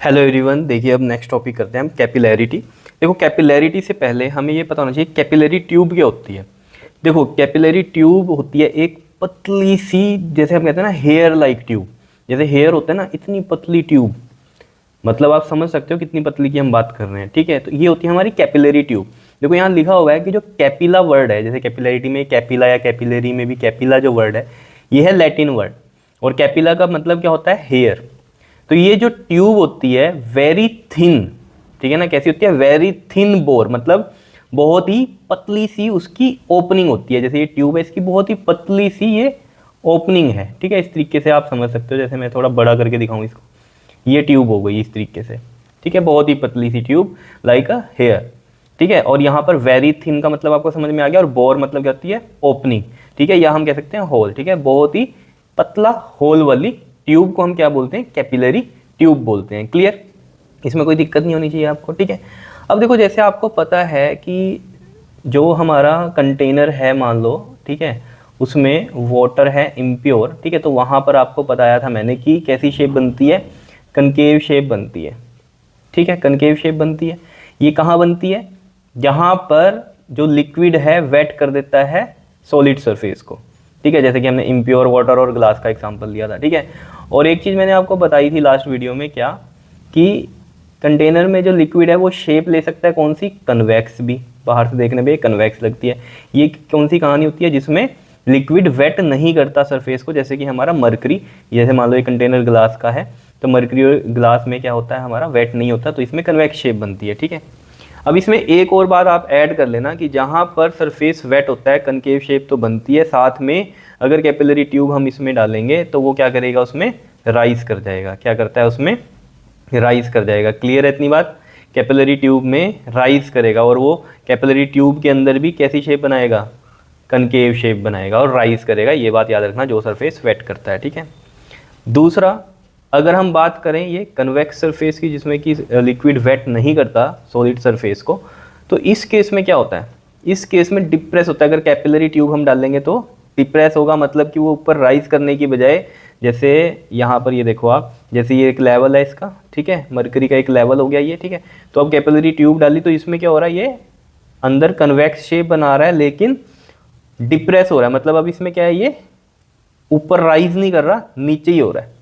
Hello everyone, देखिए अब next topic करते हैं हम कैपिलैरिटी। देखो कैपिलैरिटी से पहले हमें ये पता होना चाहिए कैपिलरी ट्यूब क्या होती है। देखो कैपिलरी ट्यूब होती है एक पतली सी, जैसे हम कहते हैं ना हेयर लाइक ट्यूब, जैसे हेयर होता है ना इतनी पतली ट्यूब, मतलब आप समझ सकते हो कितनी पतली की हम बात कर रहे हैं। ठीक है, तो ये होती है हमारी कैपिलरी ट्यूब। देखो यहाँ लिखा हुआ है कि जो कैपिला वर्ड है, जैसे कैपिलैरिटी में कैपिला या कैपिलरी में भी कैपिला जो वर्ड है ये है लैटिन वर्ड, और कैपिला का मतलब क्या होता है हेयर। तो ये जो ट्यूब होती है वेरी थिन, ठीक है ना, कैसी होती है वेरी थिन बोर, मतलब बहुत ही पतली सी उसकी ओपनिंग होती है। जैसे ये ट्यूब है इसकी बहुत ही पतली सी ये ओपनिंग है। ठीक है, इस तरीके से आप समझ सकते हो। जैसे मैं थोड़ा बड़ा करके दिखाऊं इसको, ये ट्यूब हो गई इस तरीके से। ठीक है, बहुत ही पतली सी ट्यूब लाइक अ हेयर। ठीक है, और यहाँ पर वेरी थिन का मतलब आपको समझ में आ गया, और बोर मतलब क्या होती है ओपनिंग। ठीक है, या हम कह सकते हैं होल। ठीक है, बहुत ही पतला होल वाली ट्यूब को हम क्या बोलते हैं, कैपिलरी ट्यूब बोलते हैं। क्लियर, इसमें कोई दिक्कत नहीं होनी चाहिए आपको। ठीक है, अब देखो जैसे आपको पता है कि जो हमारा कंटेनर है मान लो, ठीक है, उसमें वाटर है इम्प्योर। ठीक है, तो वहाँ पर आपको बताया था मैंने कि कैसी शेप बनती है, कनकेव शेप बनती है। ठीक है, कनकेव शेप बनती है। ये कहाँ बनती है, जहाँ पर जो लिक्विड है वेट कर देता है सॉलिड सरफेस को। ठीक है, जैसे कि हमने इम्प्योर वाटर और ग्लास का एग्जांपल लिया था। ठीक है, और एक चीज़ मैंने आपको बताई थी लास्ट वीडियो में, क्या कि कंटेनर में जो लिक्विड है वो शेप ले सकता है कौन सी, कन्वेक्स भी, बाहर से देखने में कन्वेक्स लगती है। ये कौन सी कहानी होती है जिसमें लिक्विड वेट नहीं करता सरफेस को, जैसे कि हमारा मरकरी। जैसे मान लो ये कंटेनर ग्लास का है, तो मरकरी और ग्लास में क्या होता है हमारा वेट नहीं होता, तो इसमें कन्वेक्स शेप बनती है। ठीक है, अब इसमें एक और बात आप ऐड कर लेना कि जहाँ पर सरफेस वेट होता है कनकेव शेप तो बनती है, साथ में अगर कैपिलरी ट्यूब हम इसमें डालेंगे तो वो क्या करेगा, उसमें राइज कर जाएगा। क्या करता है, उसमें राइज कर जाएगा। क्लियर है इतनी बात, कैपिलरी ट्यूब में राइज करेगा, और वो कैपिलरी ट्यूब के अंदर भी कैसी शेप बनाएगा, कनकेव शेप बनाएगा और राइज करेगा। ये बात याद रखना, जो सरफेस वेट करता है। ठीक है, दूसरा अगर हम बात करें ये कन्वेक्स सरफेस की, जिसमें कि लिक्विड वेट नहीं करता सॉलिड सरफेस को, तो इस केस में क्या होता है, इस केस में डिप्रेस होता है। अगर कैपिलरी ट्यूब हम डालेंगे तो डिप्रेस होगा, मतलब कि वो ऊपर राइज करने की बजाय, जैसे यहाँ पर ये देखो आप, जैसे ये एक लेवल है इसका, ठीक है, मरकरी का एक लेवल हो गया ये। ठीक है, तो अब कैपिलरी ट्यूब डाली तो इसमें क्या हो रहा है, ये अंदर कन्वेक्स शेप बना रहा है लेकिन डिप्रेस हो रहा है, मतलब अब इसमें क्या है, ये ऊपर राइज नहीं कर रहा, नीचे ही हो रहा है।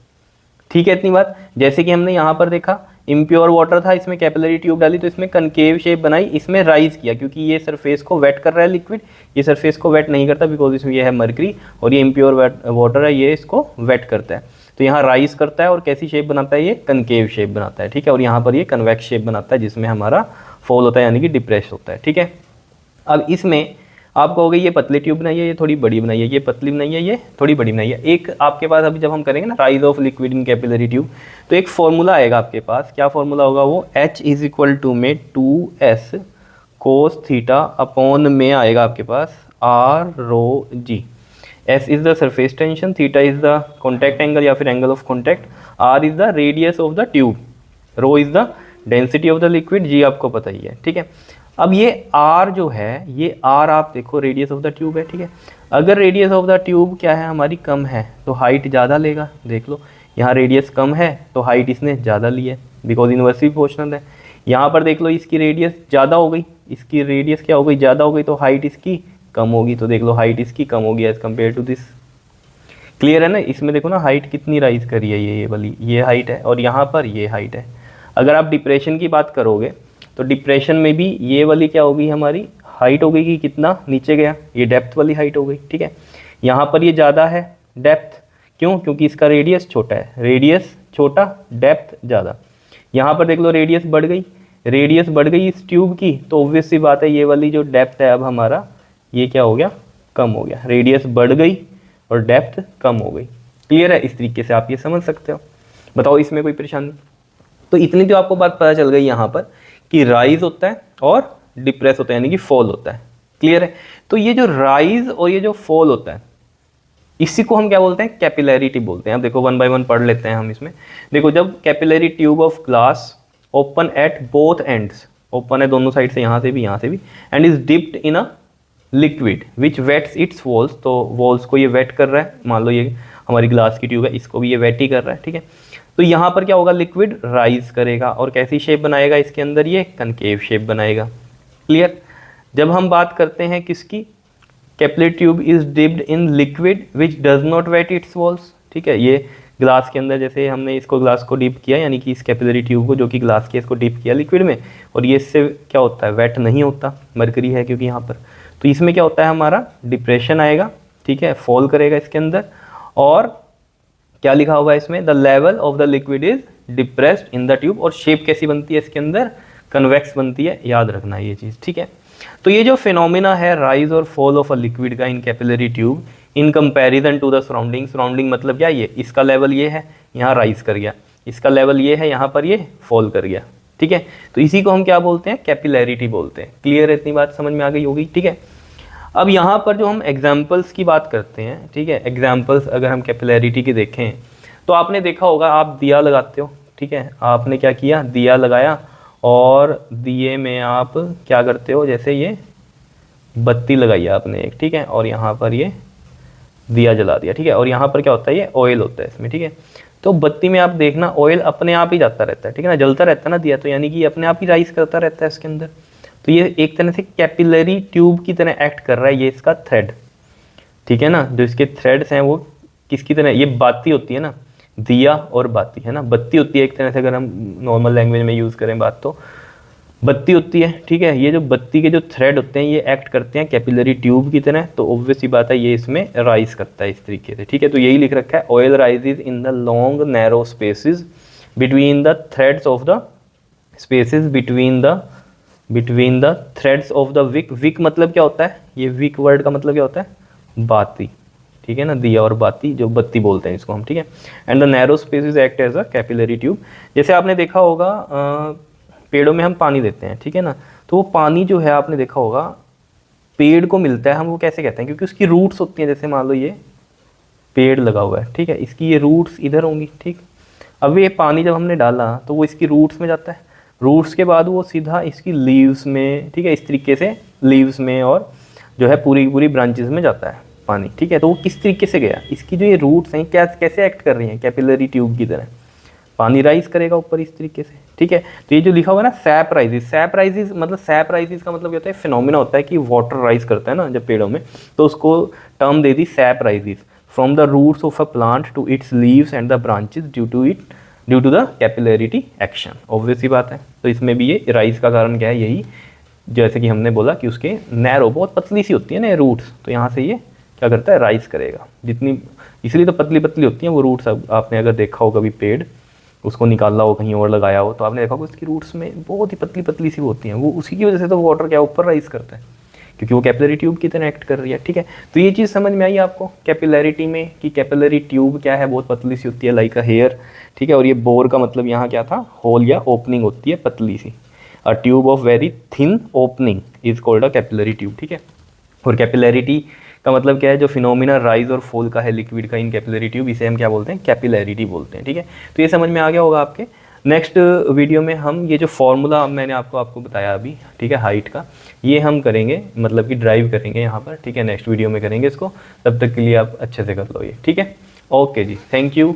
ठीक है इतनी बात। जैसे कि हमने यहाँ पर देखा इम्प्योर वाटर था, इसमें कैपिलरी ट्यूब डाली तो इसमें कनकेव शेप बनाई, इसमें राइज किया, क्योंकि ये सरफेस को वेट कर रहा है लिक्विड, ये सरफेस को वेट नहीं करता बिकॉज इसमें ये है मरकरी, और ये इम्प्योर वाटर है, ये इसको वेट करता है, तो यहाँ राइज करता है और कैसी शेप बनाता है, ये कनकेव शेप बनाता है। ठीक है, और यहाँ पर ये कन्वेक्स शेप बनाता है जिसमें हमारा फॉल होता है, यानी कि डिप्रेस होता है। ठीक है, अब इसमें आप कहोगे ये पतली ट्यूब बनाई है, ये थोड़ी बड़ी बनाई है, ये पतली बनाई है, ये थोड़ी बड़ी बनाई है। एक आपके पास अभी जब हम करेंगे ना rise of liquid in capillary tube, तो एक फॉर्मूला आएगा आपके पास। क्या फॉर्मूला होगा वो, H इज इक्वल टू में 2s कोस थीटा अपॉन में आएगा आपके पास R rho g. S is the surface tension, theta is the contact angle या फिर angle of contact, R is the radius of the tube, rho is the density of the liquid, g आपको पता ही है। ठीक है, अब ये R जो है, ये R आप देखो रेडियस ऑफ द ट्यूब है। ठीक है, अगर रेडियस ऑफ द ट्यूब क्या है हमारी कम है तो हाइट ज़्यादा लेगा। देख लो यहाँ रेडियस कम है तो हाइट इसने ज़्यादा ली है, बिकॉज इन्वर्सली प्रोपोर्शनल है। यहाँ पर देख लो इसकी रेडियस ज़्यादा हो गई, इसकी रेडियस क्या हो गई, ज़्यादा हो गई, तो हाइट इसकी कम होगी, तो देख लो हाइट इसकी कम होगी as compare to this. Clear है ना, इसमें देखो ना हाइट कितनी राइज करी है, ये वाली ये हाइट है, और यहाँ पर ये हाइट है। अगर आप डिप्रेशन की बात करोगे तो डिप्रेशन में भी ये वाली क्या होगी हमारी हाइट हो गई कि कितना नीचे गया, ये डेप्थ वाली हाइट हो गई। ठीक है, यहाँ पर ये ज़्यादा है डेप्थ, क्यों, क्योंकि इसका रेडियस छोटा है, रेडियस छोटा डेप्थ ज़्यादा। यहाँ पर देख लो रेडियस बढ़ गई, रेडियस बढ़ गई इस ट्यूब की, तो ऑब्वियस सी बात है ये वाली जो डेप्थ है अब हमारा ये क्या हो गया, कम हो गया, रेडियस बढ़ गई और डेप्थ कम हो गई। क्लियर है, इस तरीके से आप ये समझ सकते हो। बताओ इसमें कोई परेशानी। तो इतनी तो आपको बात पता चल गई यहाँ पर कि राइज होता है और डिप्रेस होता है, यानी कि फॉल होता है। क्लियर है, तो ये जो राइज और ये जो फॉल होता है इसी को हम क्या बोलते हैं, कैपिलैरिटी बोलते हैं। अब देखो वन बाय वन पढ़ लेते हैं हम इसमें। देखो जब capillary tube of glass open at both ends, open है दोनों साइड से, यहाँ से भी यहाँ से भी, and is dipped in a liquid which wets its walls, तो वॉल्स को ये वेट कर रहा है, मान लो ये हमारी ग्लास की ट्यूब है, इसको भी ये वेट ही कर रहा है। ठीक है, तो यहाँ पर क्या होगा, लिक्विड राइज करेगा और कैसी शेप बनाएगा इसके अंदर, ये कनकेव शेप बनाएगा। क्लियर। जब हम बात करते हैं किसकी, capillary tube is dipped in liquid which does not wet its walls, ठीक है। ये ग्लास के अंदर जैसे हमने इसको ग्लास को डिप किया, यानी कि इस कैपिलरी ट्यूब को जो कि ग्लास के, इसको डिप किया लिक्विड में, और ये इससे क्या होता है, वेट नहीं होता, मरकरी है क्योंकि यहाँ पर, तो इसमें क्या होता है, हमारा डिप्रेशन आएगा, ठीक है, फॉल करेगा इसके अंदर। और क्या लिखा हुआ है इसमें, the level of the liquid is depressed in the tube, और शेप कैसी बनती है इसके अंदर, कन्वेक्स बनती है, याद रखना ये चीज़, ठीक है। तो ये जो फिनोमिना है राइज और फॉल ऑफ अ लिक्विड का in capillary tube in comparison to the surrounding, surrounding मतलब क्या, ये इसका लेवल ये है, यहाँ राइज कर गया, इसका लेवल ये है, यहाँ पर ये फॉल कर गया, ठीक है। तो इसी को हम क्या बोलते हैं, कैपिलैरिटी बोलते हैं। क्लियर है, इतनी बात समझ में आ गई होगी, ठीक है। अब यहाँ पर जो हम एग्जाम्पल्स की बात करते हैं, ठीक है, एग्जाम्पल्स अगर हम कैपिलैरिटी के देखें तो आपने देखा होगा, आप दिया लगाते हो, ठीक है, आपने क्या किया, दिया लगाया, और दिए में आप क्या करते हो, जैसे ये बत्ती लगाई आपने एक, ठीक है, और यहाँ पर ये दिया जला दिया, ठीक है, और यहाँ पर क्या होता है, ये ऑयल होता है इसमें, ठीक है। तो बत्ती में आप देखना ऑयल अपने आप ही जाता रहता है, ठीक है ना, जलता रहता है ना दिया, तो यानी कि अपने आप ही राइज करता रहता है इसके अंदर। तो ये एक तरह से कैपिलरी ट्यूब की तरह एक्ट कर रहा है, ये इसका थ्रेड, ठीक है ना, जो इसके थ्रेड्स हैं वो किसकी तरह, ये बाती होती है ना, दिया और बाती है ना, बत्ती होती है एक तरह से, अगर हम नॉर्मल लैंग्वेज में यूज़ करें बात तो बत्ती होती है, ठीक है। ये जो बत्ती के जो थ्रेड होते हैं ये एक्ट करते हैं कैपिलरी ट्यूब की तरह, तो ऑब्वियस सी बात है ये इसमें राइज करता है इस तरीके से, ठीक है। तो यही लिख रखा है, oil rises in the long narrow spaces between the threads of the spaces between the threads of the wick. Wick मतलब क्या होता है, ये विक वर्ड का मतलब क्या होता है, बाती, ठीक है ना, दिया और बाती, जो बत्ती बोलते हैं इसको हम, ठीक है। And the narrow spaces act as a capillary tube. जैसे आपने देखा होगा पेड़ों में हम पानी देते हैं, ठीक है ना, तो वो पानी जो है आपने देखा होगा पेड़ को मिलता है, हम वो कैसे कहते हैं, क्योंकि उसकी रूट्स होती हैं, जैसे मान लो ये पेड़ लगा हुआ है, ठीक है, इसकी ये रूट्स इधर होंगी, ठीक। अब ये पानी जब हमने डाला तो वो इसकी रूट्स में जाता है, रूट्स के बाद वो सीधा इसकी लीव्स में, ठीक है, इस तरीके से लीव्स में और जो है पूरी पूरी ब्रांचेस में जाता है पानी, ठीक है। तो वो किस तरीके से गया, इसकी जो ये रूट्स हैं क्या कैसे एक्ट कर रही हैं, कैपिलरी ट्यूब की तरह पानी राइज करेगा ऊपर इस तरीके से, ठीक है। तो ये जो लिखा हुआ है ना सैप राइजेस मतलब सैप राइजेस का मतलब क्या होता है, फिनोमिना होता है कि वाटर राइज करता है ना जब पेड़ों में, तो उसको टर्म दे दी sap rises from the roots of a plant to its leaves and the branches due to the capillarity action. Obvious ही बात है, तो इसमें भी ये राइज का कारण क्या है, यही जैसे कि हमने बोला कि उसके नैरो बहुत पतली सी होती है ना रूट्स, तो यहाँ से ये क्या करता है, राइज करेगा, जितनी इसलिए तो पतली पतली होती हैं वो रूट्स। अब आपने अगर देखा हो कभी पेड़, उसको निकाला हो कहीं और लगाया हो, तो आपने देखा होगा उसकी रूट्स में बहुत ही पतली पतली सी होती हैं, वो उसी की वजह से तो वाटर क्या ऊपर राइज करता है, क्योंकि वो कैपिलरी ट्यूब की तरह एक्ट कर रही है, ठीक है। तो ये चीज़ समझ में आई आपको कैपिलैरिटी में कि कैपिलरी ट्यूब क्या है, बहुत पतली सी होती है लाइक अ हेयर, ठीक है। और ये बोर का मतलब यहाँ क्या था, होल या ओपनिंग होती है पतली सी, a tube of very thin opening is called a capillary tube, ठीक है। और कैपिलैरिटी का मतलब क्या है, जो फिनोमिना राइज और फॉल का है लिक्विड का इन कैपिलरी ट्यूब, इसे हम क्या बोलते हैं, कैपिलैरिटी बोलते हैं, ठीक है। तो ये समझ में आ गया होगा आपके। नेक्स्ट वीडियो में हम ये जो फॉर्मूला मैंने आपको बताया अभी, ठीक है, हाइट का, ये हम करेंगे, मतलब कि ड्राइव करेंगे यहाँ पर, ठीक है। नेक्स्ट वीडियो में करेंगे इसको, तब तक के लिए आप अच्छे से कर लो ये, ठीक है। ओके जी, थैंक यू।